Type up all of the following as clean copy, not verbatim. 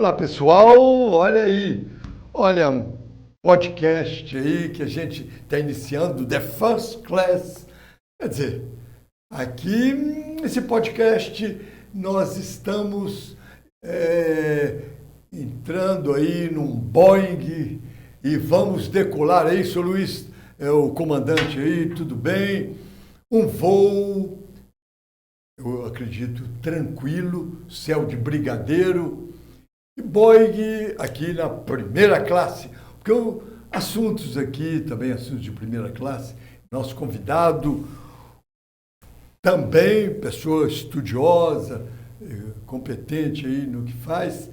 Olá pessoal, olha aí, olha um podcast aí que a gente está iniciando, The First Class. Quer dizer, aqui nesse podcast nós estamos entrando aí num Boeing e vamos decolar aí, seu Luiz, o comandante aí, tudo bem? Um voo, eu acredito, tranquilo, céu de brigadeiro. E Boeing aqui na primeira classe, porque assuntos aqui, também assuntos de primeira classe, nosso convidado, também pessoa estudiosa, competente aí no que faz,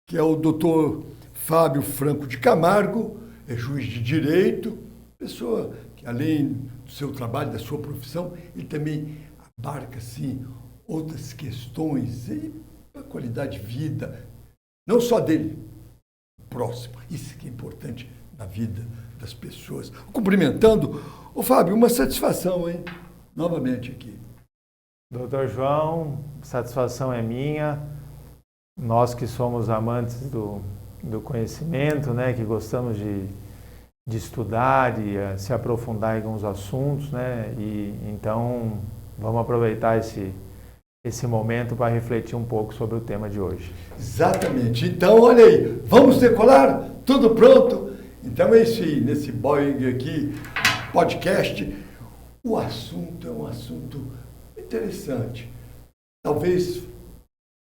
que é o doutor Fábio Franco de Camargo, é juiz de direito, pessoa que além do seu trabalho, da sua profissão, ele também abarca assim, outras questões, e a qualidade de vida, não só dele, próximo. Isso que é importante na vida das pessoas. Cumprimentando, ô Fábio, uma satisfação, hein? Novamente aqui. Doutor João, satisfação é minha. Nós que somos amantes do conhecimento, né, que gostamos de estudar e se aprofundar em alguns assuntos, né, e então vamos aproveitar esse momento para refletir um pouco sobre o tema de hoje. Exatamente. Então, olha aí, vamos decolar? Tudo pronto? Então, nesse Boeing aqui, podcast, o assunto é um assunto interessante. Talvez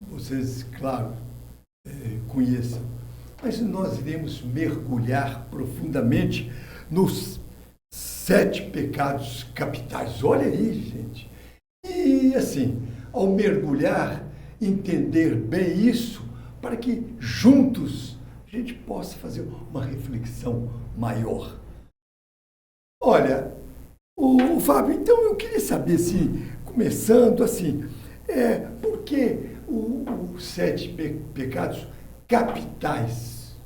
vocês, claro, conheçam, mas nós iremos mergulhar profundamente nos 7 pecados capitais. Olha aí, gente. E assim, ao mergulhar, entender bem isso, para que juntos a gente possa fazer uma reflexão maior. Olha, o Fábio, então eu queria saber, assim, começando assim, por que os 7 pecados capitais?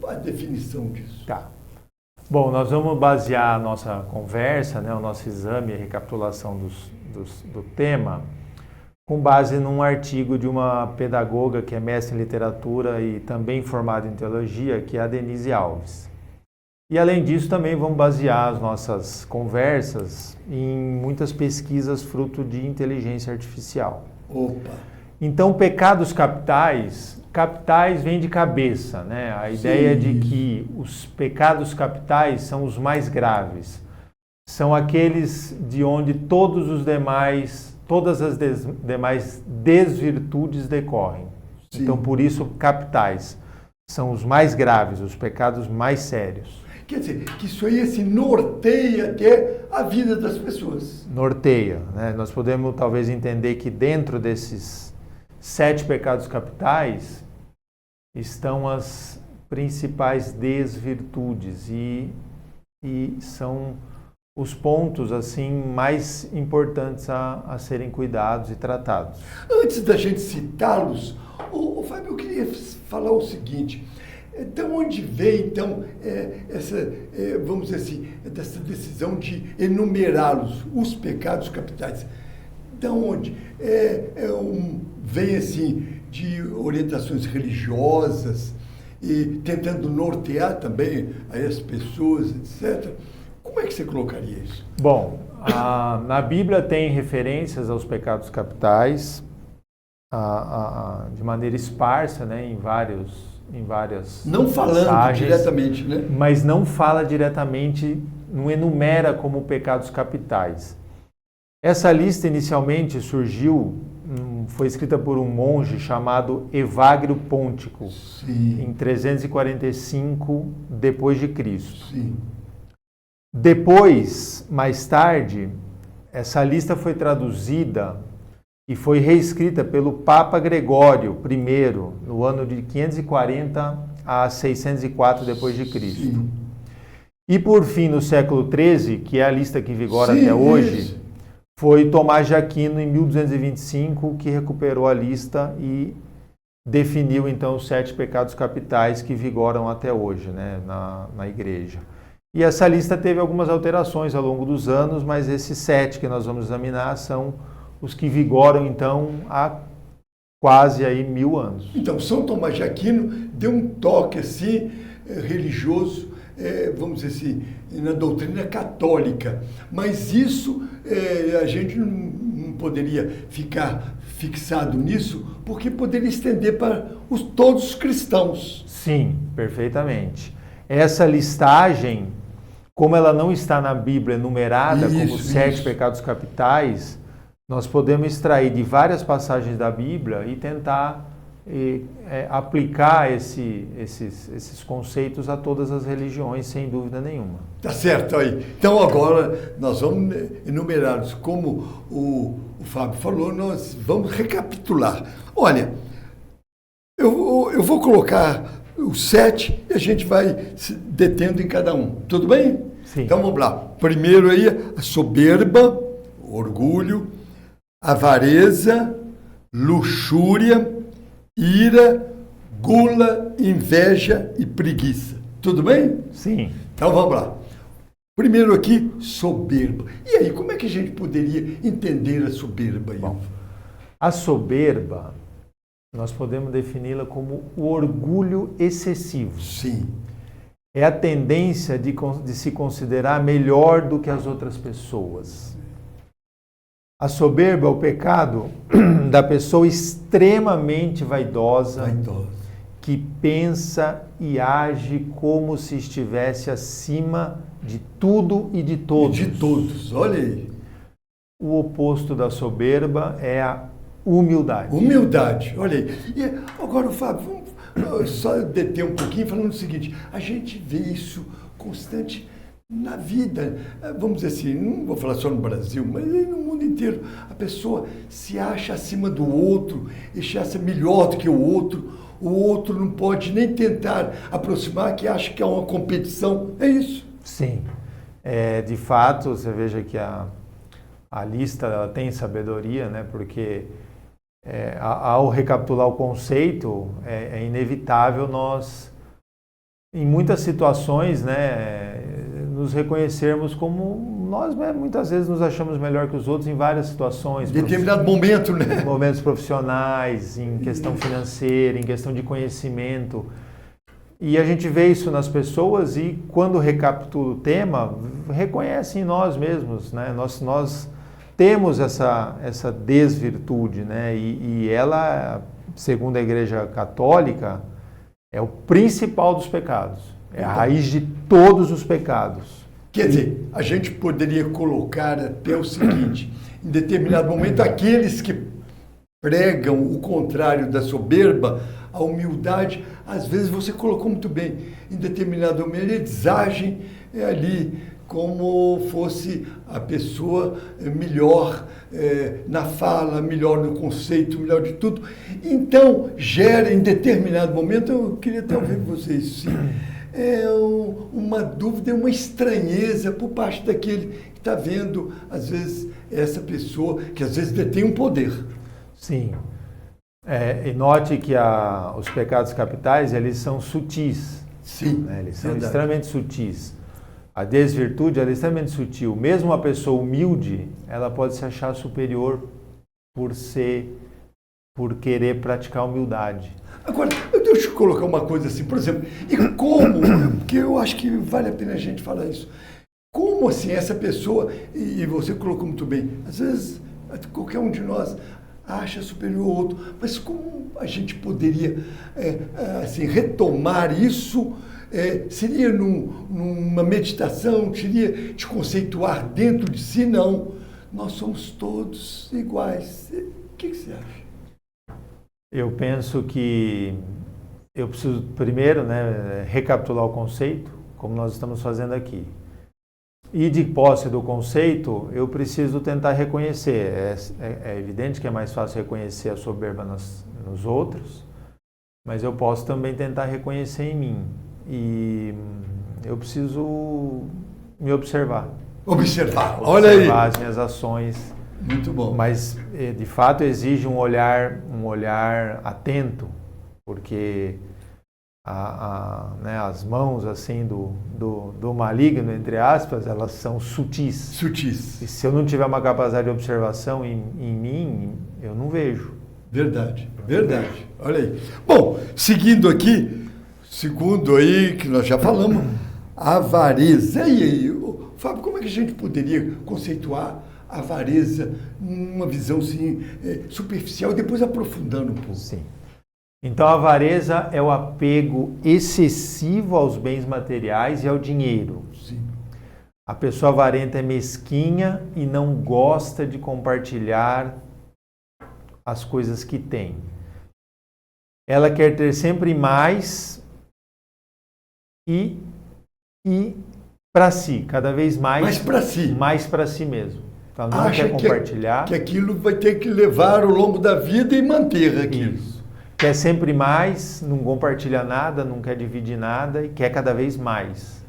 A definição disso. Tá. Bom, nós vamos basear a nossa conversa, né, o nosso exame e recapitulação do tema, com base num artigo de uma pedagoga que é mestre em literatura e também formada em teologia, que é a Denise Alves. E além disso, também vamos basear as nossas conversas em muitas pesquisas fruto de inteligência artificial. Opa! Então, pecados capitais vem de cabeça, né? A ideia é de que os pecados capitais são os mais graves. São aqueles de onde todas as demais desvirtudes decorrem. Sim. Então, por isso, capitais são os mais graves, os pecados mais sérios. Quer dizer, que isso aí se norteia até a vida das pessoas. Norteia, né? Nós podemos talvez entender que dentro desses 7 pecados capitais estão as principais desvirtudes e são os pontos assim mais importantes a serem cuidados e tratados. Antes da gente citá-los, Fábio, eu queria falar o seguinte: de onde vem então essa, vamos dizer assim, dessa decisão de enumerá-los, os pecados capitais? De onde? Vem assim de orientações religiosas e tentando nortear também as pessoas, etc. Como é que você colocaria isso? Bom, na Bíblia tem referências aos pecados capitais de maneira esparsa, né, em várias não falando passagens, diretamente, né? Mas não fala diretamente, não enumera como pecados capitais. Essa lista inicialmente foi escrita por um monge chamado Evagrio Póntico, sim, em 345 depois de Cristo. Sim. Depois, mais tarde, essa lista foi traduzida e foi reescrita pelo Papa Gregório I, no ano de 540 a 604 depois de Cristo. Sim. E por fim, no século XIII, que é a lista que vigora até hoje, isso, foi Tomás de Aquino, em 1225, que recuperou a lista e definiu então os 7 pecados capitais que vigoram até hoje, né, na Igreja. E essa lista teve algumas alterações ao longo dos anos, mas esses 7 que nós vamos examinar são os que vigoram, então, há quase aí 1000 anos. Então, São Tomás de Aquino deu um toque assim, religioso, vamos dizer assim, na doutrina católica. Mas isso a gente não poderia ficar fixado nisso, porque poderia estender para todos os cristãos. Sim, perfeitamente. Essa listagem, como ela não está na Bíblia numerada como 7 pecados capitais, nós podemos extrair de várias passagens da Bíblia e tentar aplicar esses conceitos a todas as religiões, sem dúvida nenhuma. Tá certo aí. Então agora nós vamos enumerá-los. Como o Fábio falou, nós vamos recapitular. Olha, eu vou colocar os 7 e a gente vai se detendo em cada um. Tudo bem? Sim. Então vamos lá. Primeiro aí, a soberba, o orgulho, avareza, luxúria, ira, gula, inveja e preguiça. Tudo bem? Sim. Então vamos lá. Primeiro aqui, soberba. E aí, como é que a gente poderia entender a soberba? Bom, a soberba, nós podemos defini-la como o orgulho excessivo. Sim. É a tendência de se considerar melhor do que as outras pessoas. A soberba é o pecado da pessoa extremamente vaidosa, que pensa e age como se estivesse acima de tudo e de todos. De todos, olha aí. O oposto da soberba é a humildade. Humildade, olha aí. E agora, Fábio, vamos só deter um pouquinho falando o seguinte, a gente vê isso constante na vida, vamos dizer assim, não vou falar só no Brasil, mas no mundo inteiro. A pessoa se acha acima do outro, se acha melhor do que o outro não pode nem tentar aproximar, que acha que é uma competição. É isso. Sim. De fato, você veja que a lista ela tem sabedoria, né? Porque ao recapitular o conceito, é inevitável nós, em muitas situações, né, nos reconhecermos como nós muitas vezes nos achamos melhor que os outros em várias situações. Em determinado momento, né? Momentos profissionais, em questão financeira, em questão de conhecimento. E a gente vê isso nas pessoas e quando recapitula o tema, reconhece em nós mesmos, né? Nós temos essa desvirtude, né? E ela, segundo a Igreja Católica, é o principal dos pecados. É a raiz de todos os pecados. Quer dizer, a gente poderia colocar até o seguinte, em determinado momento, aqueles que pregam o contrário da soberba, a humildade, às vezes você colocou muito bem, em determinado momento eles agem ali como fosse a pessoa melhor na fala, melhor no conceito, melhor de tudo. Então, gera em determinado momento, eu queria até ouvir vocês, sim, uma dúvida, uma estranheza por parte daquele que está vendo, às vezes, essa pessoa que às vezes detém um poder. Sim. E note que os pecados capitais, eles são sutis. Sim, né? Eles são extremamente sutis. A desvirtude, ela é extremamente sutil. Mesmo uma pessoa humilde, ela pode se achar superior por querer praticar humildade. Agora, deixa eu colocar uma coisa assim, por exemplo, e como, porque eu acho que vale a pena a gente falar isso, como assim essa pessoa, e você colocou muito bem, às vezes qualquer um de nós acha superior ao outro, mas como a gente poderia assim, retomar isso? Seria numa meditação, seria de conceituar dentro de si? Não, nós somos todos iguais. O que você acha? Eu penso que eu preciso primeiro, né, recapitular o conceito, como nós estamos fazendo aqui. E de posse do conceito, eu preciso tentar reconhecer. É evidente que é mais fácil reconhecer a soberba nos outros, mas eu posso também tentar reconhecer em mim. E eu preciso me observar. Olha aí. Observar as minhas ações. Muito bom. Mas, de fato, exige um olhar atento, porque né, as mãos assim do maligno, entre aspas, elas são sutis. Sutis. E se eu não tiver uma capacidade de observação em mim, eu não vejo. Verdade, verdade. Olha aí. Bom, seguindo aqui, segundo aí que nós já falamos, a avareza. E aí, Fábio, como é que a gente poderia conceituar a avareza numa visão assim, superficial e depois aprofundando um pouco? Sim. Então, a avareza é o apego excessivo aos bens materiais e ao dinheiro. Sim. A pessoa avarenta é mesquinha e não gosta de compartilhar as coisas que tem. Ela quer ter sempre mais e para si, cada vez mais. Mais para si. Mais para si mesmo. Ela não Acha quer compartilhar. Que aquilo vai ter que levar ao longo da vida e manter aquilo. Isso. Quer sempre mais, não compartilha nada, não quer dividir nada e quer cada vez mais.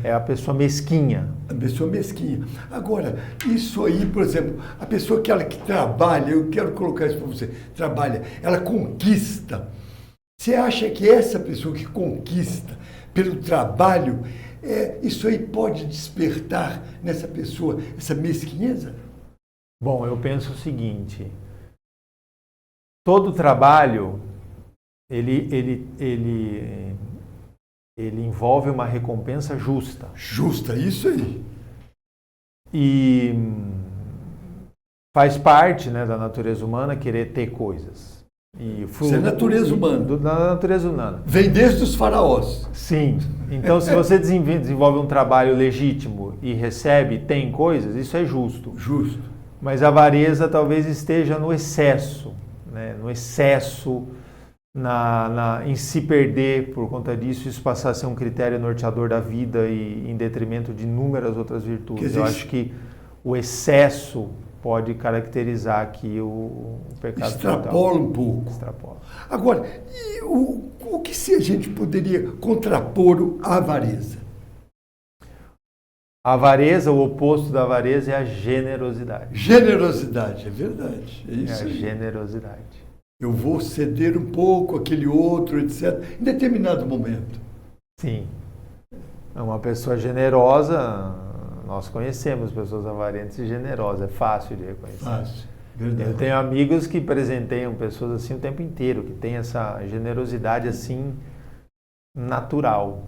É a pessoa mesquinha. A pessoa mesquinha. Agora, isso aí, por exemplo, a pessoa que trabalha, eu quero colocar isso para você, trabalha, ela conquista. Você acha que essa pessoa que conquista pelo trabalho, isso aí pode despertar nessa pessoa essa mesquinheza? Bom, eu penso o seguinte, todo trabalho, ele envolve uma recompensa justa. Justa, isso aí. E faz parte, né, da natureza humana querer ter coisas. Isso é natureza humana. Da natureza humana. Vem desde os faraós. Sim. Então, se você desenvolve um trabalho legítimo e tem coisas, isso é justo. Justo. Mas a avareza talvez esteja no excesso, né? No excesso, em se perder por conta disso, isso passar a ser um critério norteador da vida e em detrimento de inúmeras outras virtudes. Eu acho que o excesso pode caracterizar aqui o pecado Extrapola total. Um pouco. Extrapola. Agora, e o que se a gente poderia contrapor à avareza? A avareza, o oposto da avareza é a generosidade. Generosidade, é verdade. É isso a aí. Generosidade. Eu vou ceder um pouco aquele outro, etc., em determinado momento. Sim. Uma pessoa generosa, nós conhecemos pessoas avarentas e generosas, é fácil de reconhecer. Fácil, verdade. Eu tenho amigos que presenteiam pessoas assim o tempo inteiro, que tem essa generosidade assim natural.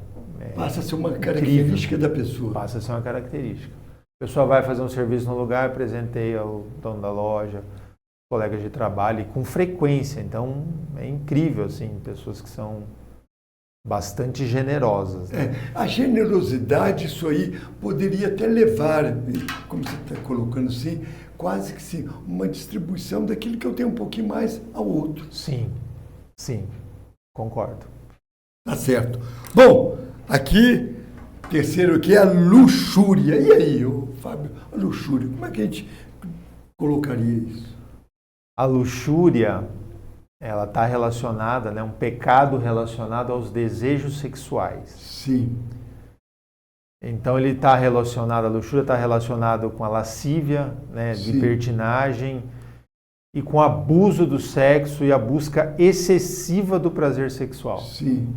Passa a ser uma característica da pessoa. Passa a ser uma característica. A pessoa vai fazer um serviço no lugar, presenteia o dono da loja, colegas de trabalho, e com frequência. Então, é incrível, assim, pessoas que são bastante generosas. Né? A generosidade, isso aí, poderia até levar, como você está colocando assim, quase que sim, uma distribuição daquilo que eu tenho um pouquinho mais ao outro. Sim, sim, concordo. Tá certo. Bom, aqui, terceiro aqui é a luxúria. E aí, Fábio, a luxúria, como é que a gente colocaria isso? A luxúria, ela está relacionada, né, um pecado relacionado aos desejos sexuais. Sim. Então ele está relacionado, a luxúria está relacionado com a lascívia, né, Sim. libertinagem e com o abuso do sexo e a busca excessiva do prazer sexual. Sim,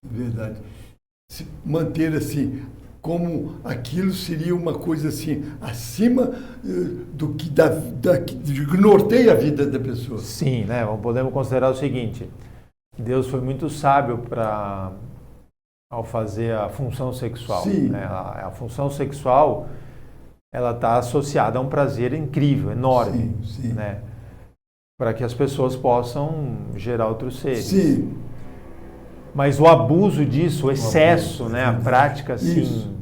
verdade. Se manter assim, como aquilo seria uma coisa assim, acima do que norteia a vida da pessoa. Sim, né? Podemos considerar o seguinte, Deus foi muito sábio ao fazer a função sexual. Sim. Né? A função sexual, ela está associada a um prazer incrível, enorme, sim. Né? Para que as pessoas possam gerar outros seres. Sim. Mas o abuso disso, o excesso, né, a prática assim,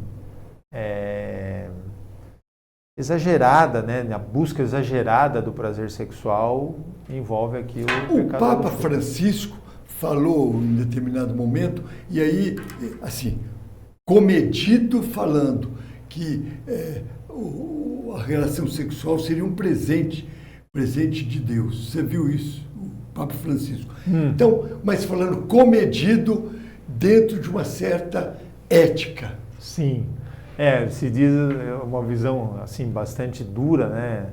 exagerada, né, a busca exagerada do prazer sexual envolve aqui o pecado. O Papa Francisco falou em determinado momento, e aí, assim, comedido falando que a relação sexual seria um presente de Deus. Você viu isso? Papa Francisco. Então, mas falando comedido dentro de uma certa ética. Sim. Se diz uma visão assim bastante dura, né?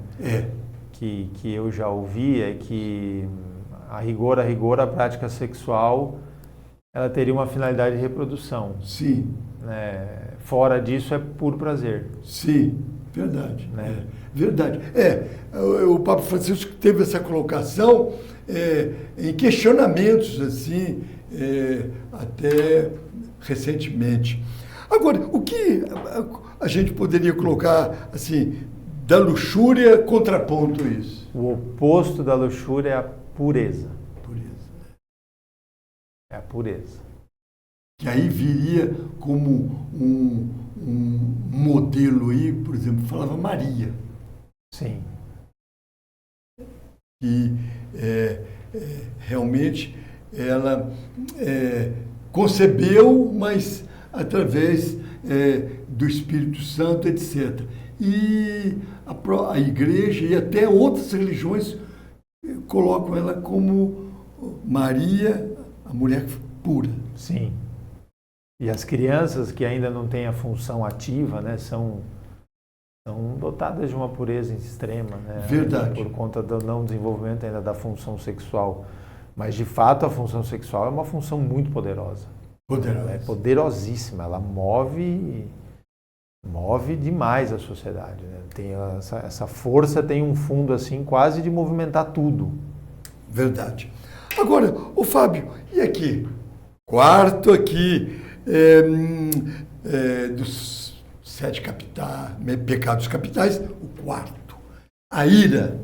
Que eu já ouvi, é que a rigor a prática sexual ela teria uma finalidade de reprodução. Sim. Né? Fora disso é puro prazer. Sim. Verdade, né? Verdade. O Papa Francisco teve essa colocação em questionamentos, assim, até recentemente. Agora, o que a gente poderia colocar, assim, da luxúria contraponto isso? O oposto da luxúria é a pureza. Pureza. É a pureza. Que aí viria como um modelo aí, por exemplo, falava Maria. Sim. E realmente ela concebeu, mas através do Espírito Santo, etc. E a igreja e até outras religiões colocam ela como Maria, a mulher pura. Sim. E as crianças que ainda não têm a função ativa, né, são dotadas de uma pureza extrema, né? Verdade. Por conta do não desenvolvimento ainda da função sexual. Mas, de fato, a função sexual é uma função muito poderosa. Poderosa. Ela é poderosíssima, ela move demais a sociedade, né? Tem essa força tem um fundo assim quase de movimentar tudo. Verdade. Agora, o Fábio, e aqui? Quarto aqui dos 7 pecados capitais, o quarto, a ira.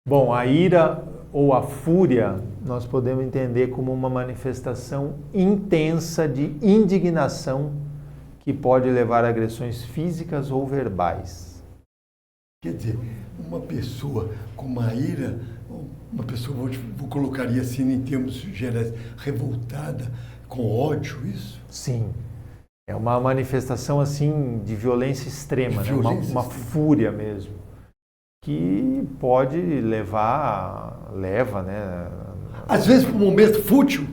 Bom, a ira ou a fúria nós podemos entender como uma manifestação intensa de indignação que pode levar a agressões físicas ou verbais. Quer dizer, uma pessoa com uma ira, uma pessoa, vou colocaria assim em termos gerais, revoltada, com ódio, isso? Sim. É uma manifestação assim de violência extrema, né? Uma fúria mesmo, que pode leva, né? Às vezes para um momento fútil.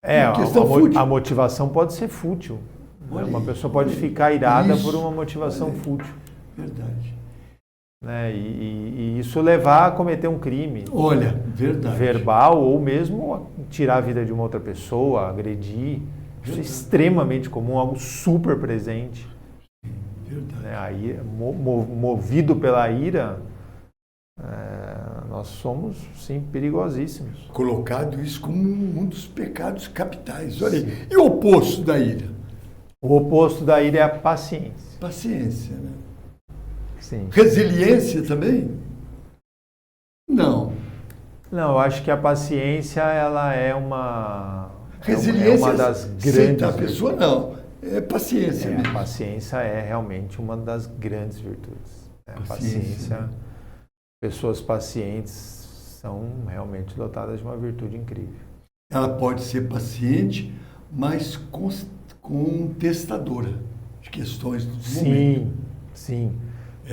A motivação pode ser fútil. Né? Uma pessoa pode ficar irada por uma motivação fútil. Verdade. Né? E isso levar a cometer um crime. Olha, verdade. Verbal ou mesmo tirar a vida de uma outra pessoa, agredir. Isso é extremamente comum, algo super presente. Verdade. Né? Aí, movido pela ira, nós somos, sim, perigosíssimos. Colocado isso como um dos pecados capitais. Olha aí. E o oposto da ira? O oposto da ira é a paciência. Paciência, né? Sim. Resiliência também? Não. Não, eu acho que a paciência, ela é uma... Resiliência é uma das grandes a pessoa, não. É paciência mesmo. A paciência é realmente uma das grandes virtudes. A paciência, né? Pessoas pacientes são realmente dotadas de uma virtude incrível. Ela pode ser paciente, mas contestadora de questões do momento. Sim.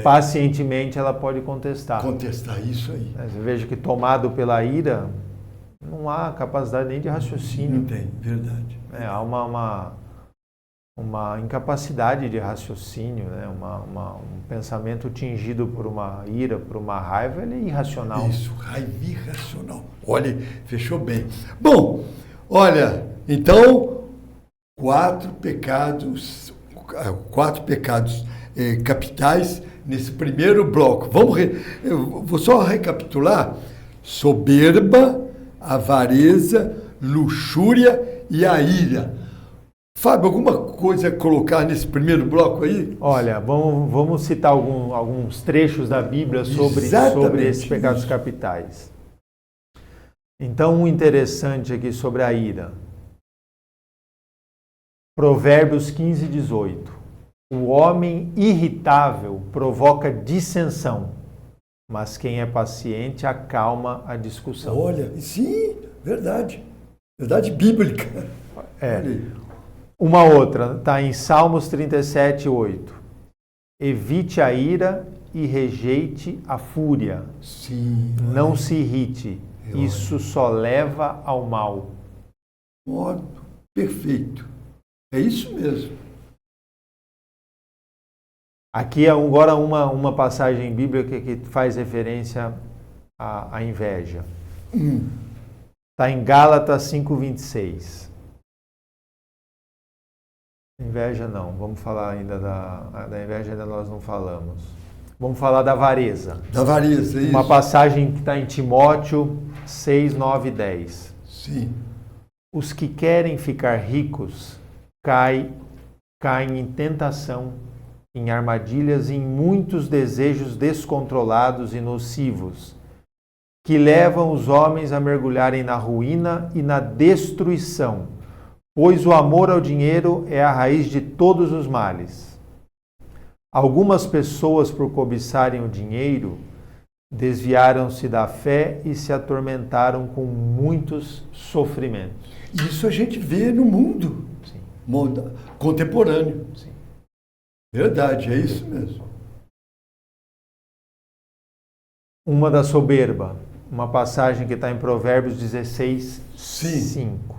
Pacientemente ela pode contestar. Contestar isso aí. Você veja que tomado pela ira, não há capacidade nem de raciocínio. Não tem, verdade. Há uma incapacidade de raciocínio, né? Um pensamento tingido por uma ira, por uma raiva, ele é irracional. Isso, raiva irracional. Olha, fechou bem. Bom, olha, então, 4 pecados capitais nesse primeiro bloco. Eu vou só recapitular: soberba, avareza, luxúria e a ira. Fábio, alguma coisa a colocar nesse primeiro bloco aí? Olha, vamos citar alguns trechos da Bíblia sobre esses pecados capitais. Então, um interessante aqui sobre a ira. Provérbios 15, 18. O homem irritável provoca dissensão, mas quem é paciente acalma a discussão. Olha, sim, verdade. Verdade bíblica. Uma outra, está em Salmos 37, 8. Evite a ira e rejeite a fúria. Sim. Não se irrite. Isso só leva ao mal. Perfeito. É isso mesmo. Aqui agora uma passagem bíblica que faz referência à inveja. Está em Gálatas 5:26. Inveja não, vamos falar ainda da inveja, ainda nós não falamos. Vamos falar da avareza. Da avareza, isso. Uma passagem que está em Timóteo 6, 9 e 10. Sim. Os que querem ficar ricos caem em tentação, em armadilhas e em muitos desejos descontrolados e nocivos, que levam os homens a mergulharem na ruína e na destruição, pois o amor ao dinheiro é a raiz de todos os males. Algumas pessoas, por cobiçarem o dinheiro, desviaram-se da fé e se atormentaram com muitos sofrimentos. Isso a gente vê no mundo, Sim. Contemporâneo. Sim. Verdade, é isso mesmo. Uma da soberba, uma passagem que está em Provérbios 16, Sim. 5.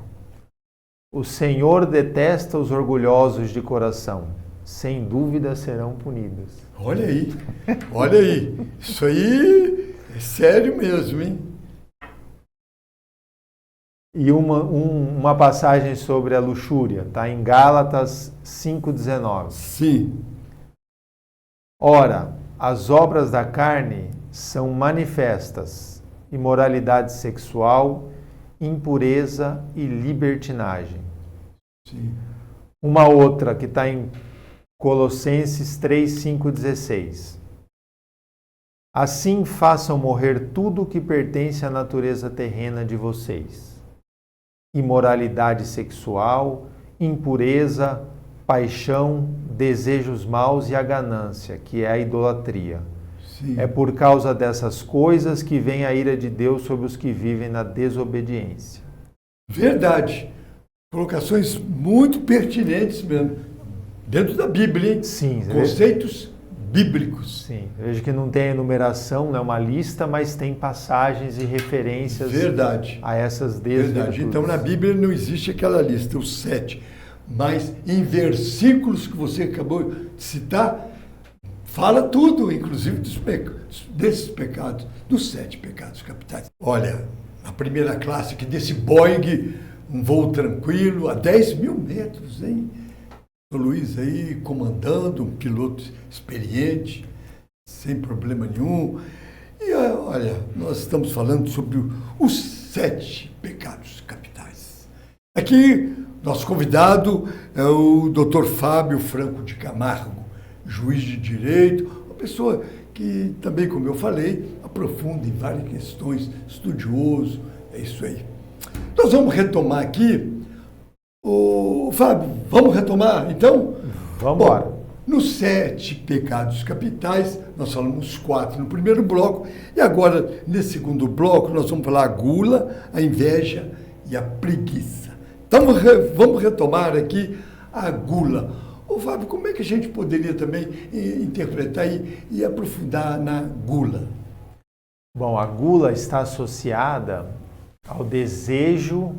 O Senhor detesta os orgulhosos de coração, sem dúvida serão punidos. Olha aí, olha aí. Isso aí é sério mesmo, hein? E uma passagem sobre a luxúria, está em Gálatas 5,19. Sim. Ora, as obras da carne são manifestas: imoralidade sexual, impureza e libertinagem. Sim. Uma outra que está em Colossenses 3, 5, 16. Assim façam morrer tudo o que pertence à natureza terrena de vocês: imoralidade sexual, impureza, paixão, desejos maus e a ganância, que é a idolatria. Sim. É por causa dessas coisas que vem a ira de Deus sobre os que vivem na desobediência. Verdade. Colocações muito pertinentes mesmo. Dentro da Bíblia, hein? Sim. Conceitos bíblicos. Sim. Veja que não tem enumeração, não é uma lista, mas tem passagens e referências Verdade. a essas desvirtudes. Verdade. Então, na Bíblia não existe aquela lista, os 7. Mas em versículos que você acabou de citar, fala tudo, inclusive desses pecados, dos 7 pecados capitais. Olha, a primeira classe aqui desse Boeing, um voo tranquilo, a 10 mil metros, hein? O Luiz aí comandando, um piloto experiente, sem problema nenhum. E olha, nós estamos falando sobre os 7 pecados capitais. Aqui, nosso convidado é o Dr. Fábio Franco de Camargo, juiz de direito, uma pessoa que também, como eu falei, aprofunda em várias questões, estudioso, é isso aí. Nós vamos retomar aqui. Fábio, vamos retomar então? Vamos embora. Nos 7 pecados capitais, nós falamos 4 no primeiro bloco, e agora, nesse segundo bloco, nós vamos falar a gula, a inveja e a preguiça. Então, vamos retomar aqui a gula. Fábio, como é que a gente poderia também interpretar e aprofundar na gula? Bom, a gula está associada ao desejo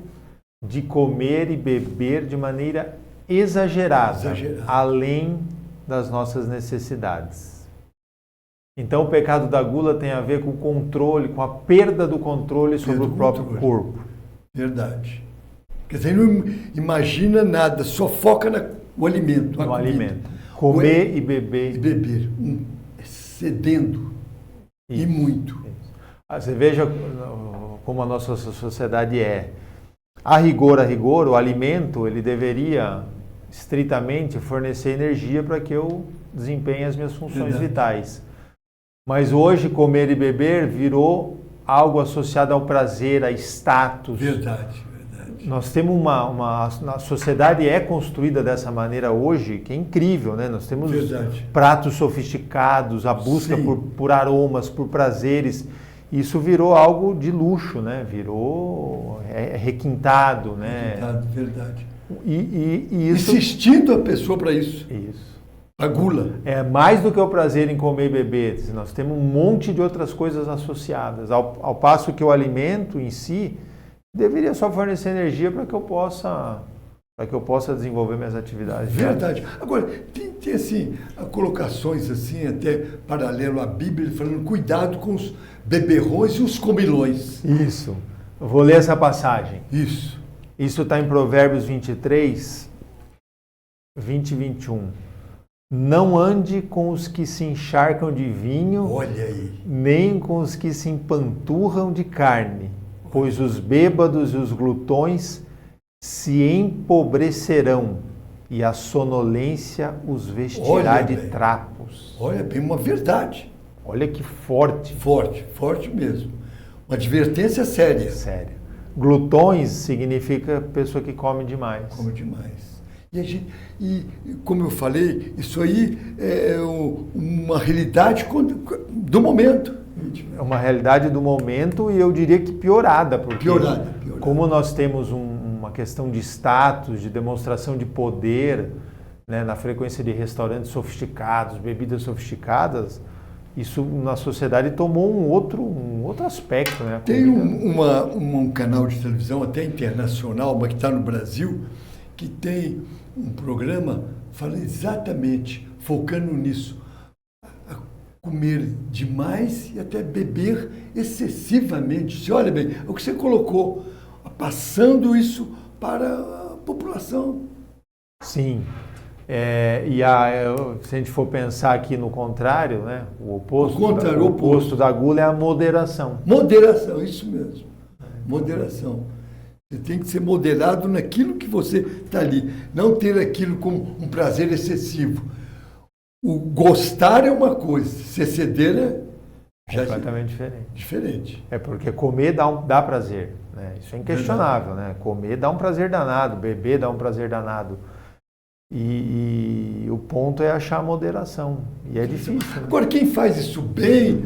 de comer e beber de maneira exagerada, além das nossas necessidades. Então, o pecado da gula tem a ver com o controle, com a perda do controle sobre o próprio corpo. Verdade. Quer dizer, não imagina nada, só foca no alimento. No alimento. Comer e beber. E beber. Cedendo. Isso. E muito. Você veja como a nossa sociedade é. A rigor, o alimento, ele deveria estritamente fornecer energia para que eu desempenhe as minhas funções vitais. Mas hoje, comer e beber virou algo associado ao prazer, a status. Verdade. Nós temos a sociedade é construída dessa maneira hoje, que é incrível, né? Nós temos pratos sofisticados, a busca por aromas, por prazeres. Isso virou algo de luxo, né? Virou requintado, né? Requintado, verdade. E isso... Insistindo a pessoa para isso. Isso. A gula. É mais do que o prazer em comer e beber. Nós temos um monte de outras coisas associadas. Ao passo que o alimento em si deveria só fornecer energia para que eu possa desenvolver minhas atividades. Verdade. Agora, tem assim, colocações assim, até paralelo à Bíblia, falando cuidado com os beberrões e os comilões. Isso. Eu vou ler essa passagem. Isso está em Provérbios 23, 20 e 21. Não ande com os que se encharcam de vinho, Olha aí. nem com os que se empanturram de carne, pois os bêbados e os glutões se empobrecerão, e a sonolência os vestirá Olha de bem. trapos. Olha bem, uma verdade. Olha que forte. Forte, forte mesmo. Uma advertência séria. Sério. Glutões significa pessoa que come demais. Come demais. E como eu falei, isso aí é uma realidade do momento. É uma realidade do momento e eu diria que piorada. Porque Piorada. Como nós temos uma questão de status, de demonstração de poder, né, na frequência de restaurantes sofisticados, bebidas sofisticadas, isso na sociedade tomou um outro aspecto. Né? Tem um canal de televisão até internacional, mas que está no Brasil, que tem um programa falando exatamente, focando nisso. A comer demais e até beber excessivamente. Se olha bem, é o que você colocou, passando isso para a população. Sim. Se a gente for pensar aqui no contrário, né, o oposto da gula é a moderação. Moderação, isso mesmo. Moderação. Você tem que ser moderado naquilo que você está ali. Não ter aquilo como um prazer excessivo. O gostar é uma coisa, se exceder é completamente diferente. É porque comer dá prazer. Né? Isso é inquestionável. Né? Comer dá um prazer danado, beber dá um prazer danado. E o ponto é achar a moderação. E é difícil. Né? Agora, quem faz isso bem,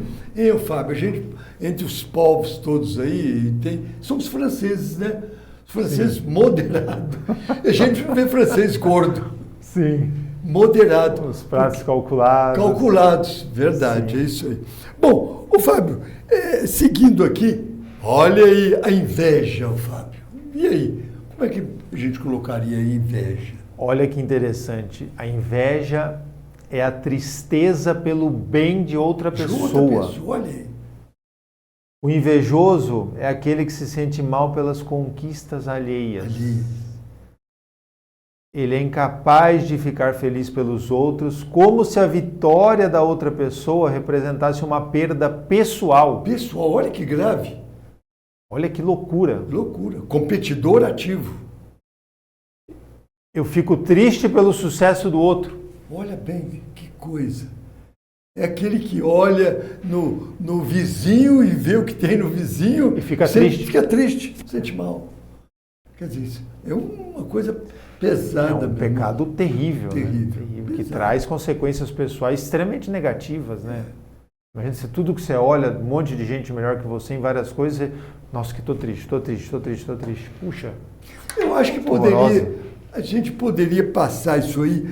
Fábio, a gente, entre os povos todos aí, são os franceses, né? Os franceses moderados. A gente não vê francês gordo. Sim. Moderado. Os pratos calculados. Calculados, verdade, Sim. é isso aí. Bom, Fábio, seguindo aqui, olha aí a inveja, Fábio. E aí, como é que a gente colocaria a inveja? Olha que interessante, a inveja é a tristeza pelo bem de outra pessoa. Olha aí. O invejoso é aquele que se sente mal pelas conquistas alheias. Ele é incapaz de ficar feliz pelos outros, como se a vitória da outra pessoa representasse uma perda pessoal. Pessoal, olha que grave. Olha que loucura. Loucura. Competidor ativo. Eu fico triste pelo sucesso do outro. Olha bem, que coisa. É aquele que olha no vizinho e vê o que tem no vizinho. E fica triste. Fica triste, sente mal. Quer dizer, isso é uma coisa pesada. É um pecado terrível. Terrível. Né? Que traz consequências pessoais extremamente negativas, né? Imagina se tudo que você olha, um monte de gente melhor que você em várias coisas, você, nossa, que estou triste. Puxa. Eu acho que a gente poderia passar isso aí,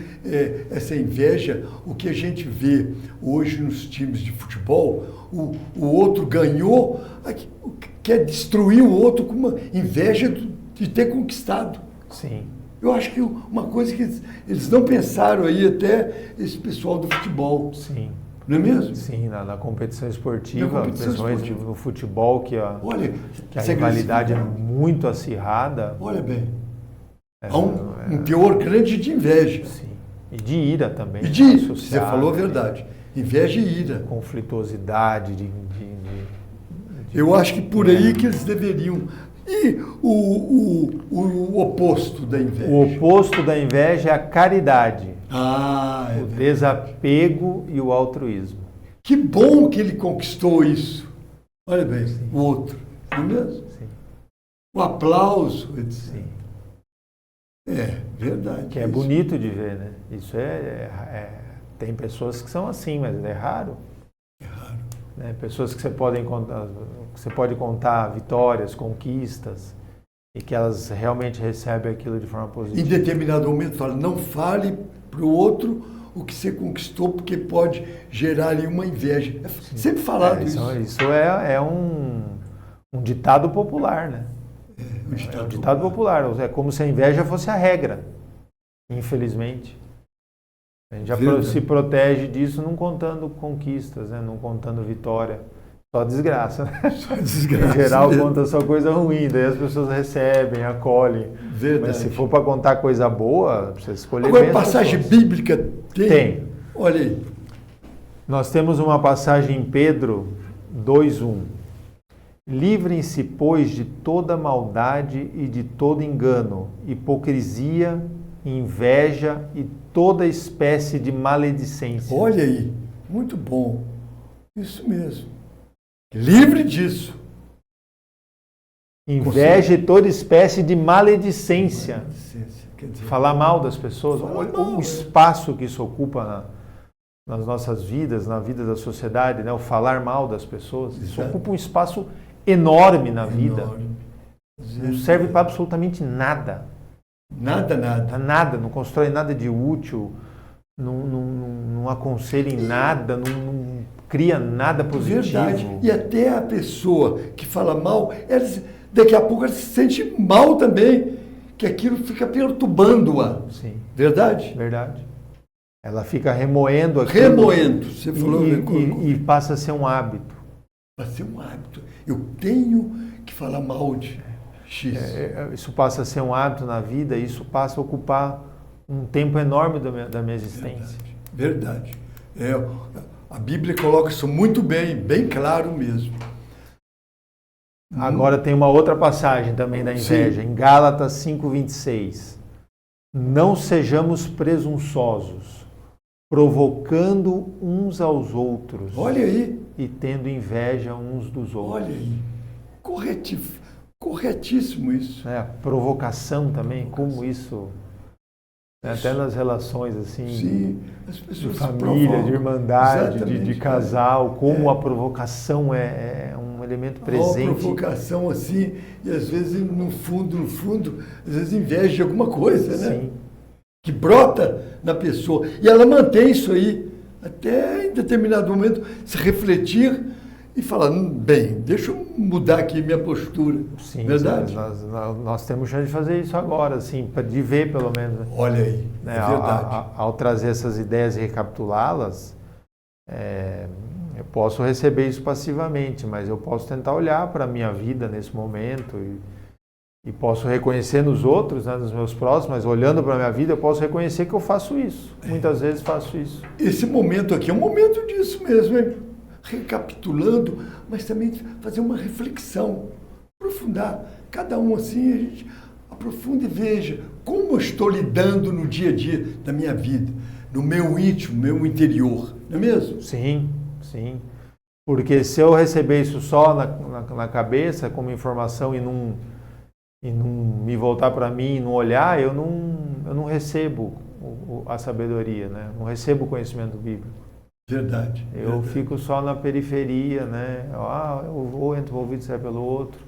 essa inveja, o que a gente vê hoje nos times de futebol, o outro ganhou, quer destruir o outro com uma inveja de ter conquistado. Sim. Eu acho que uma coisa que eles não pensaram aí, até esse pessoal do futebol. Sim. Não é mesmo? Sim, na competição esportiva, principalmente no futebol, que a rivalidade é muito acirrada. Olha bem. Há um teor grande de inveja. Sim. E de ira também. E de ira, você falou a verdade. Inveja e ira. Conflituosidade. Eu acho que por aí que eles deveriam. E o oposto da inveja? O oposto da inveja é a caridade. O desapego e o altruísmo. Que bom que ele conquistou isso. Olha bem, sim. O outro. Não é mesmo? Sim. O aplauso, etc. Sim. É verdade. Que é bonito de ver, né? Isso tem pessoas que são assim, mas é raro. É raro. Né? Pessoas que você pode contar vitórias, conquistas, e que elas realmente recebem aquilo de forma positiva. Em determinado momento fala, não fale para o outro o que você conquistou, porque pode gerar ali uma inveja. Sim. Sempre falado isso. Isso é um ditado popular, né? É um ditado popular. É como se a inveja fosse a regra, infelizmente. A gente já se protege disso não contando conquistas, né? Não contando vitória. só desgraça, né? Só desgraça. Em geral, mesmo. conta só coisa ruim, daí as pessoas recebem, acolhem. Verdade. Mas se for para contar coisa boa, precisa escolher Agora, bem as passagem pessoas. bíblica tem? Tem. Olha aí. Nós temos uma passagem em Pedro 2:1. Livrem-se, pois, de toda maldade e de todo engano, hipocrisia, inveja e toda espécie de maledicência. Olha aí. Muito bom. Isso mesmo. Livre disso. Inveja e toda espécie de maledicência. Quer dizer, Falar mal das pessoas. Falar Olha mal, o espaço que isso ocupa nas nossas vidas, na vida da sociedade, né? O falar mal das pessoas. Isso Exato. ocupa um espaço enorme na vida. enorme. Não serve para absolutamente nada. Nada, nada. Nada, não constrói nada de útil, não aconselha em nada, não cria nada positivo. Verdade. E até a pessoa que fala mal, daqui a pouco ela se sente mal também, que aquilo fica perturbando-a. Sim, Verdade? verdade. Ela fica remoendo aquilo. Remoendo. Você falou e passa a ser um hábito. Vai ser um hábito. Eu tenho que falar mal de X. Isso passa a ser um hábito na vida, e isso passa a ocupar um tempo enorme da minha existência. Verdade. A Bíblia coloca isso muito bem, bem claro mesmo. Agora tem uma outra passagem também da inveja, em Gálatas 5:26. Não sejamos presunçosos, provocando uns aos outros. Olha aí. E tendo inveja uns dos outros. Olha aí. Corretíssimo isso. A provocação também, como isso, né, até nas relações assim, Sim, as de pessoas família, de irmandade, de Exatamente. casal, como a provocação é um elemento presente. Uma provocação assim, e às vezes no fundo, às vezes inveja de alguma coisa, né? Sim. Que brota na pessoa. E ela mantém isso aí, até em determinado momento se refletir e falar, bem, deixa eu mudar aqui minha postura. Sim, Verdade? nós temos chance de fazer isso agora, assim, de ver pelo menos. Né? Olha aí, Né, é verdade. Ao trazer essas ideias e recapitulá-las, eu posso receber isso passivamente, mas eu posso tentar olhar para a minha vida nesse momento e posso reconhecer nos outros, né, nos meus próximos, mas olhando para a minha vida, eu posso reconhecer que eu faço isso. Muitas vezes faço isso. Esse momento aqui é um momento disso mesmo, hein? Recapitulando, mas também fazer uma reflexão, aprofundar. Cada um assim, a gente aprofunda e veja como eu estou lidando no dia a dia da minha vida, no meu íntimo, no meu interior, não é mesmo? Sim, sim. Porque se eu receber isso só na cabeça como informação e não me voltar para mim e não olhar, eu não recebo a sabedoria, né? Não recebo o conhecimento bíblico. Verdade. Eu fico só na periferia, né? Eu entro envolvido, sai pelo outro.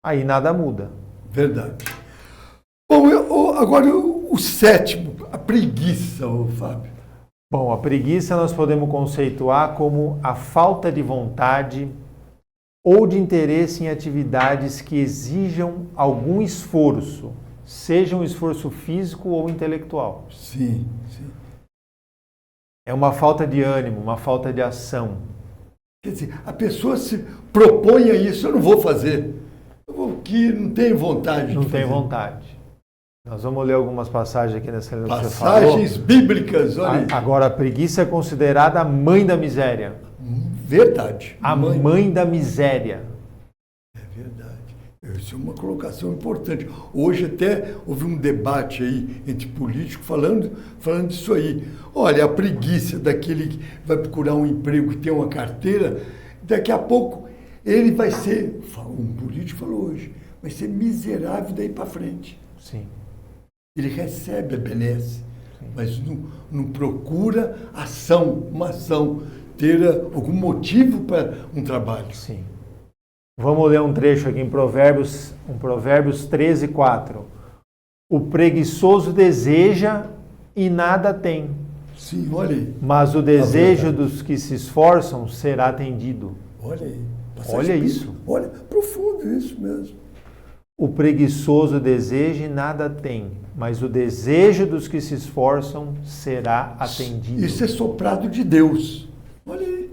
Aí nada muda. Verdade. Bom, agora o sétimo, a preguiça, Fábio. Bom, a preguiça nós podemos conceituar como a falta de vontade ou de interesse em atividades que exijam algum esforço, seja um esforço físico ou intelectual. Sim, sim. É uma falta de ânimo, uma falta de ação. Quer dizer, a pessoa se propõe a isso, eu não vou fazer. Eu vou aqui, não tenho vontade Não de tem fazer. vontade. Nós vamos ler algumas passagens aqui nessa que você falou. Passagens bíblicas, olha aí. Agora, a preguiça é considerada a mãe da miséria. Verdade. A mãe da miséria. É verdade. Isso é uma colocação importante. Hoje até houve um debate aí entre políticos falando disso aí. Olha, a preguiça daquele que vai procurar um emprego que tem uma carteira, daqui a pouco ele vai ser, um político falou hoje, vai ser miserável daí para frente. Sim. Ele recebe a benesse, mas não procura ação, uma ação, ter algum motivo para um trabalho. Sim. Vamos ler um trecho aqui em Provérbios 13:4. O preguiçoso deseja e nada tem, Sim, olha aí. mas o desejo dos que se esforçam será atendido. Olha aí. Olha isso. Olha, profundo isso mesmo. O preguiçoso deseja e nada tem, mas o desejo dos que se esforçam será atendido. Isso é soprado de Deus. Olha aí.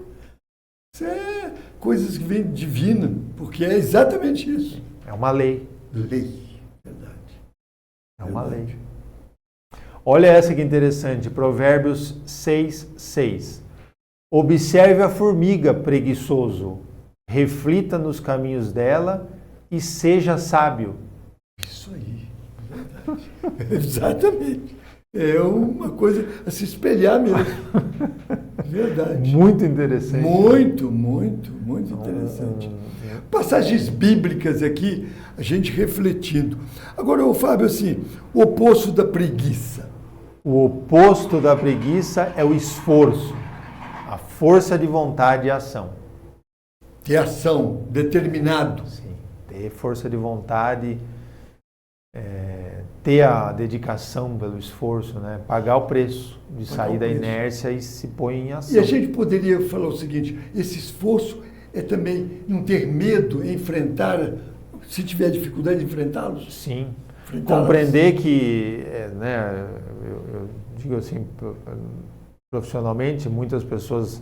Isso é coisas que vêm divina, porque é exatamente isso. É uma lei. Lei, verdade. É uma lei. Olha essa que interessante, Provérbios 6:6. Observe a formiga, preguiçoso, reflita nos caminhos dela e seja sábio. Isso aí, verdade. Exatamente. É uma coisa a se espelhar mesmo. Verdade. Muito interessante. Muito interessante. Passagens bíblicas aqui, a gente refletindo. Agora, ô Fábio, assim, o oposto da preguiça. O oposto da preguiça é o esforço, a força de vontade e ação. Ter ação, determinado. Sim, ter força de vontade, ter a dedicação pelo esforço, né? Pagar o preço de sair da inércia e se pôr em ação. E a gente poderia falar o seguinte, esse esforço é também não ter medo em enfrentar, se tiver dificuldade de enfrentá-los? Sim, compreender que, né, eu digo assim, profissionalmente, muitas pessoas,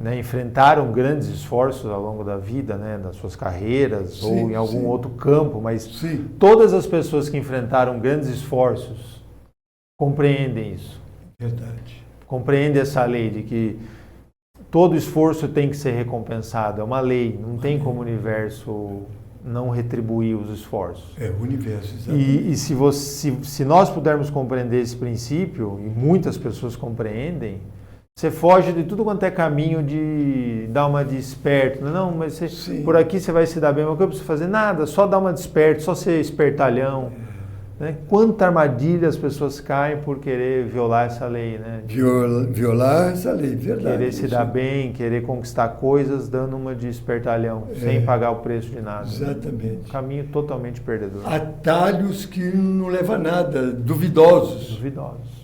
né, enfrentaram grandes esforços ao longo da vida, né, das suas carreiras, sim, ou em algum outro campo, mas sim, todas as pessoas que enfrentaram grandes esforços compreendem isso. Verdade. Compreendem essa lei de que todo esforço tem que ser recompensado, é uma lei, não tem como o universo não retribuir os esforços. É o universo, exatamente. E se nós pudermos compreender esse princípio, e muitas pessoas compreendem, você foge de tudo quanto é caminho de dar uma de esperto. Não, mas por aqui você vai se dar bem, mas o que eu preciso fazer? Nada, só dar uma de esperto, só ser espertalhão. Né? Quanta armadilha as pessoas caem por querer violar essa lei. Né? Violar essa lei, verdade. Querer se dar bem, querer conquistar coisas dando uma de espertalhão, sem pagar o preço de nada. Exatamente. Né? Um caminho totalmente perdedor. Atalhos que não levam a nada, duvidosos. Duvidosos.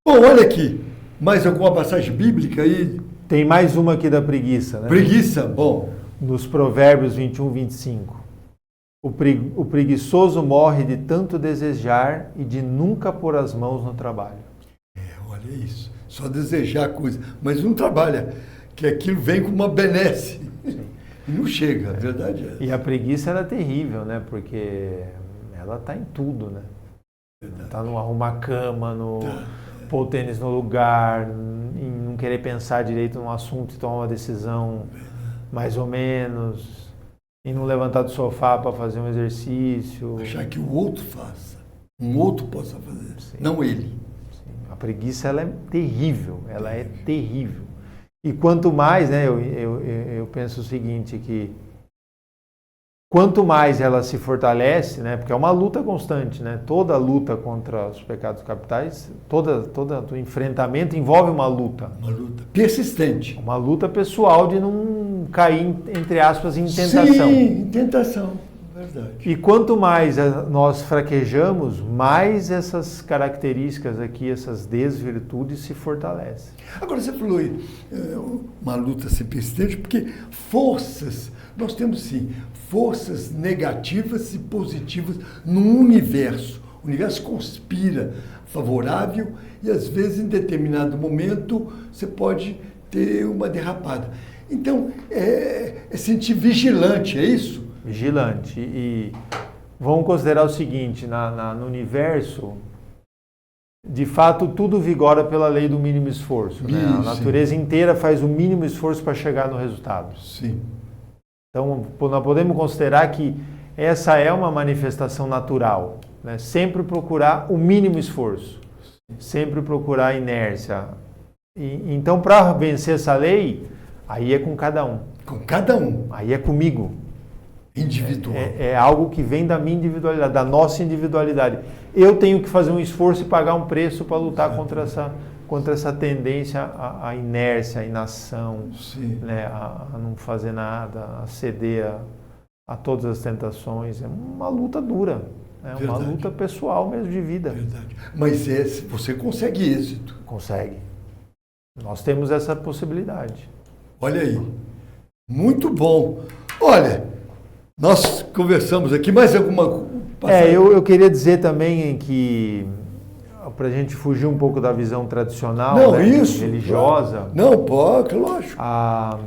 Bom, olha aqui, mais alguma passagem bíblica aí? Tem mais uma aqui da preguiça, né? Preguiça, bom. Nos Provérbios 21:25. O preguiçoso morre de tanto desejar e de nunca pôr as mãos no trabalho. Olha isso. Só desejar coisa, mas não trabalha, que aquilo vem com uma benesse. Sim. E não chega, a verdade é essa. E a preguiça ela é terrível, né? Porque ela está em tudo, né? Está no arrumar a cama, no pôr o tênis no lugar, em não querer pensar direito num assunto e tomar uma decisão mais ou menos, em não levantar do sofá para fazer um exercício. Achar que o outro faça, um outro possa fazer, sim, não ele. Sim. A preguiça ela é terrível, ela é terrível. E quanto mais, né, eu penso o seguinte, que quanto mais ela se fortalece, né, porque é uma luta constante, né, toda luta contra os pecados capitais, todo o enfrentamento envolve uma luta. Uma luta persistente. Uma luta pessoal de não cair, entre aspas, em tentação. Sim, em tentação, verdade. E quanto mais nós fraquejamos, mais essas características aqui, essas desvirtudes se fortalecem. Agora você falou aí, uma luta assim persistente, porque forças, nós temos sim, forças negativas e positivas no universo. O universo conspira favorável e às vezes em determinado momento você pode ter uma derrapada. Então, é sentir vigilante, é isso? Vigilante. E vamos considerar o seguinte, no universo, de fato, tudo vigora pela lei do mínimo esforço. Né? A natureza inteira faz o mínimo esforço para chegar no resultado. Sim. Então, nós podemos considerar que essa é uma manifestação natural. Né? Sempre procurar o mínimo esforço. Sempre procurar a inércia. Então, para vencer essa lei, aí é com cada um. Com cada um. Aí é comigo. Individual. É algo que vem da minha individualidade, da nossa individualidade. Eu tenho que fazer um esforço e pagar um preço para lutar contra essa tendência à inércia, à inação, né, a não fazer nada, a ceder a todas as tentações. É uma luta dura. É uma luta pessoal mesmo de vida. Verdade. Mas você consegue êxito. Consegue. Nós temos essa possibilidade. Olha aí. Muito bom. Olha, nós conversamos aqui. Mais alguma passagem? Eu queria dizer também que para a gente fugir um pouco da visão tradicional, Não, né, isso, religiosa, não, pode, lógico. A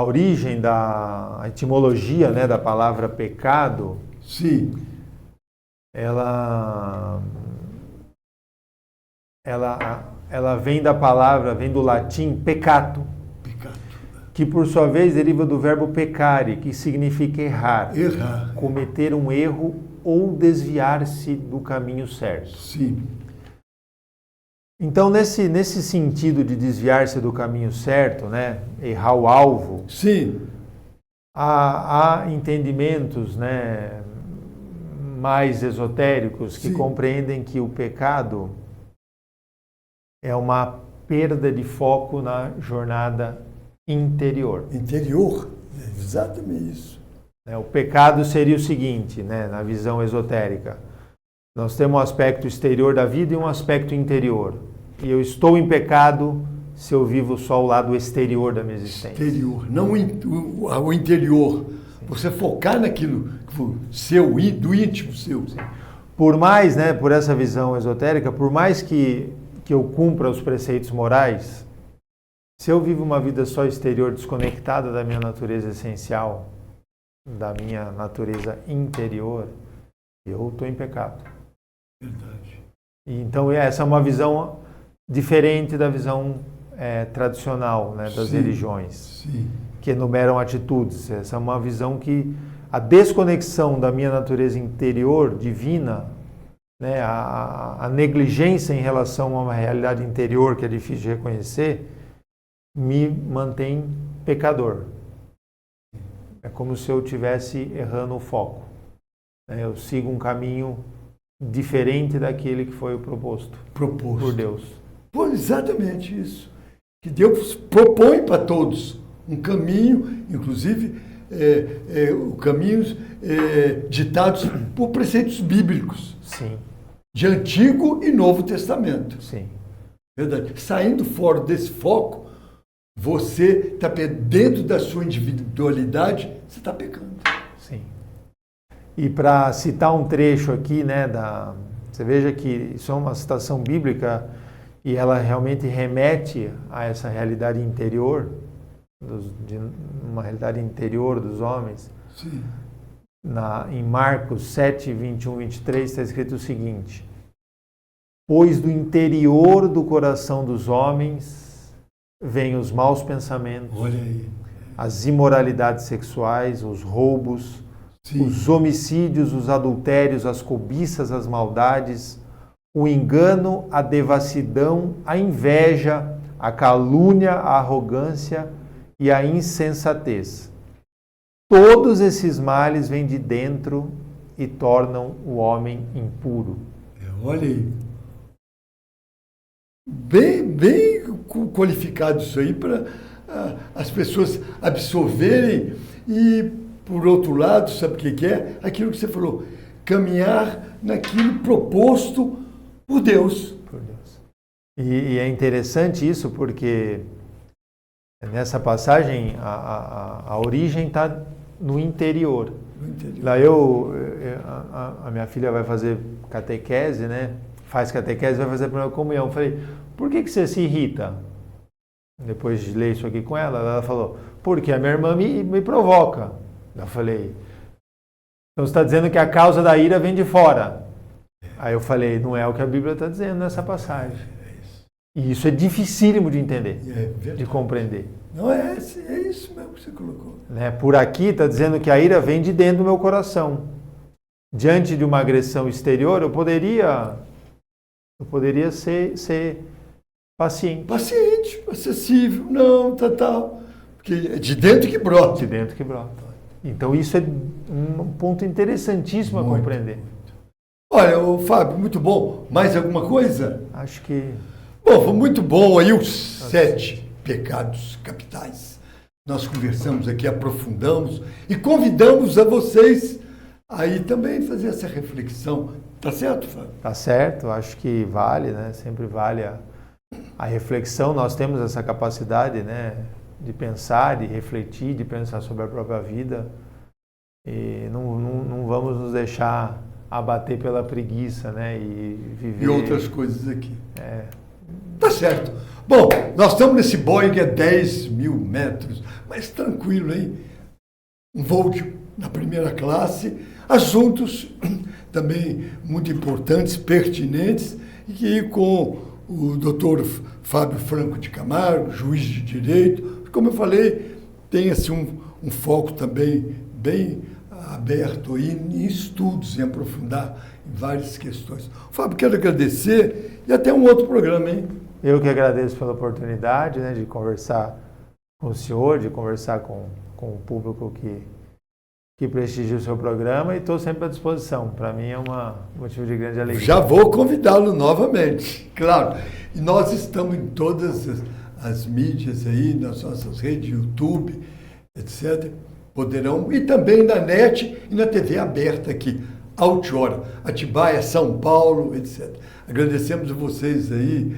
origem a etimologia, né, da palavra pecado, Sim, ela vem da palavra, vem do latim peccato, pecado. que por sua vez deriva do verbo peccare, que significa errar, Errar. cometer um erro ou desviar-se do caminho certo. Sim, Então, nesse sentido de desviar-se do caminho certo, né, errar o alvo, sim, há entendimentos, né, mais esotéricos que Sim. compreendem que o pecado é uma perda de foco na jornada interior. interior, exatamente isso. O pecado seria o seguinte, né, na visão esotérica. Nós temos um aspecto exterior da vida e um aspecto interior. E eu estou em pecado se eu vivo só o lado exterior da minha existência. Exterior, não o interior. Você focar naquilo seu, do íntimo seu. Por mais, né, por essa visão esotérica, por mais que eu cumpra os preceitos morais, se eu vivo uma vida só exterior, desconectada da minha natureza essencial, da minha natureza interior, eu estou em pecado. Verdade. E então essa é uma visão diferente da visão tradicional, né, das Sim, religiões, sim, que enumeram atitudes. Essa é uma visão que a desconexão da minha natureza interior, divina, né, a negligência em relação a uma realidade interior que é difícil de reconhecer, me mantém pecador. É como se eu estivesse errando o foco. Eu sigo um caminho diferente daquele que foi proposto por Deus. Pô, exatamente isso. Que Deus propõe para todos um caminho, inclusive caminhos ditados por preceitos bíblicos. Sim. De Antigo e Novo Testamento. Sim. Verdade. Saindo fora desse foco, você está dentro da sua individualidade, você está pecando. Sim. E para citar um trecho aqui, né, você veja que isso é uma citação bíblica e ela realmente remete a essa realidade interior, uma realidade interior dos homens. Sim. Em Marcos 7, 21, 23, está escrito o seguinte: pois do interior do coração dos homens vêm os maus pensamentos, Olha aí. as imoralidades sexuais, os roubos, Sim. os homicídios, os adultérios, as cobiças, as maldades, o engano, a devassidão, a inveja, a calúnia, a arrogância e a insensatez. Todos esses males vêm de dentro e tornam o homem impuro. Olha aí. Bem qualificado isso aí para as pessoas absorverem e, por outro lado, sabe o que é? Aquilo que você falou, caminhar naquilo proposto por Deus. Por Deus. E é interessante isso porque nessa passagem a origem está no interior. Lá a minha filha vai fazer catequese, né? Faz catequese, vai fazer a primeira comunhão. Eu falei, por que você se irrita? Depois de ler isso aqui com ela falou, porque a minha irmã me provoca. Eu falei, então você está dizendo que a causa da ira vem de fora. Aí eu falei, não é o que a Bíblia está dizendo nessa passagem. E isso é dificílimo de entender, de compreender. Não é isso mesmo que você colocou. Né? Por aqui está dizendo que a ira vem de dentro do meu coração. Diante de uma agressão exterior, eu poderia ser paciente. Paciente, acessível, não, tal. Porque é de dentro que brota. De dentro que brota. Então isso é um ponto interessantíssimo a compreender. Olha, Fábio, muito bom. Mais alguma coisa? Acho que... Bom, foi muito bom aí os 7 pecados capitais. Nós conversamos aqui, aprofundamos e convidamos a vocês aí também fazer essa reflexão. Tá certo, Fábio? Tá certo, acho que vale, né? Sempre vale a reflexão. Nós temos essa capacidade, né, de pensar, de refletir, de pensar sobre a própria vida. E não vamos nos deixar abater pela preguiça, né? E viver... E outras coisas aqui. É. Tá certo. Bom, nós estamos nesse Boeing a 10 mil metros, mas tranquilo, hein? Um voo na primeira classe, assuntos também muito importantes, pertinentes, e que com o doutor Fábio Franco de Camargo, juiz de direito, como eu falei, tem assim, um foco também bem aberto aí em estudos, em aprofundar em várias questões. Fábio, quero agradecer e até um outro programa, hein? Eu que agradeço pela oportunidade, né, de conversar com o senhor, de conversar com o público que prestigia o seu programa, e estou sempre à disposição. Para mim é um motivo de grande alegria. Já vou convidá-lo novamente, claro. E nós estamos em todas as mídias aí, nas nossas redes, YouTube, etc. Poderão, e também na net e na TV aberta aqui, Altiora, Atibaia, São Paulo, etc. Agradecemos a vocês aí,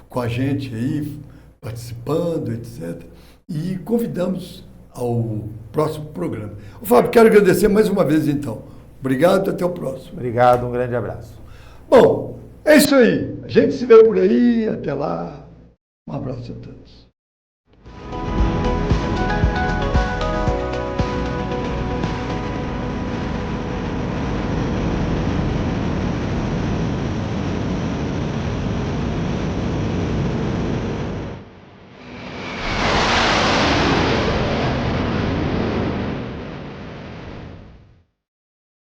com a gente aí, participando, etc. E convidamos ao próximo programa. Fábio, quero agradecer mais uma vez, então. Obrigado e até o próximo. Obrigado, um grande abraço. Bom, é isso aí. A gente se vê por aí. Até lá. Um abraço a todos.